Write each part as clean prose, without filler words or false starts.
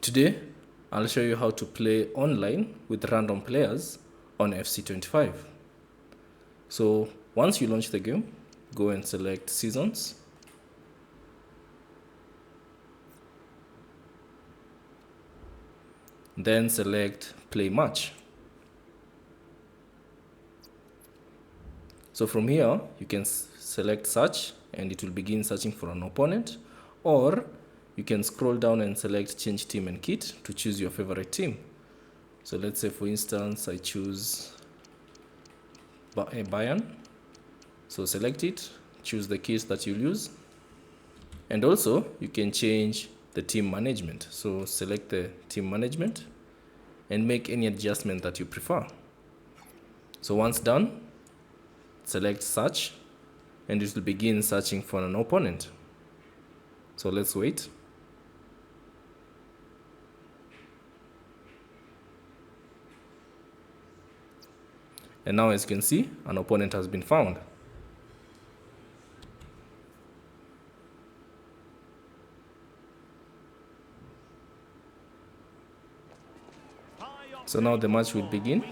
Today, I'll show you how to play online with random players on FC25. So once you launch the game, go and select Seasons. Then select Play Match. So from here, you can select Search and it will begin searching for an opponent, or you can scroll down and select Change Team and Kit to choose your favorite team. So let's say, for instance, I choose Bayern. So select it, choose the kit that you'll use. And also, you can change the team management. So select the team management and make any adjustment that you prefer. So once done, select Search and it will begin searching for an opponent. So let's wait. And now, as you can see, an opponent has been found. So now the match will begin.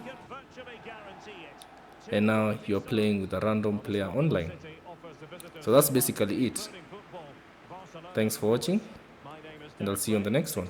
And now you're playing with a random player online. So that's basically it. Thanks for watching, and I'll see you on the next one.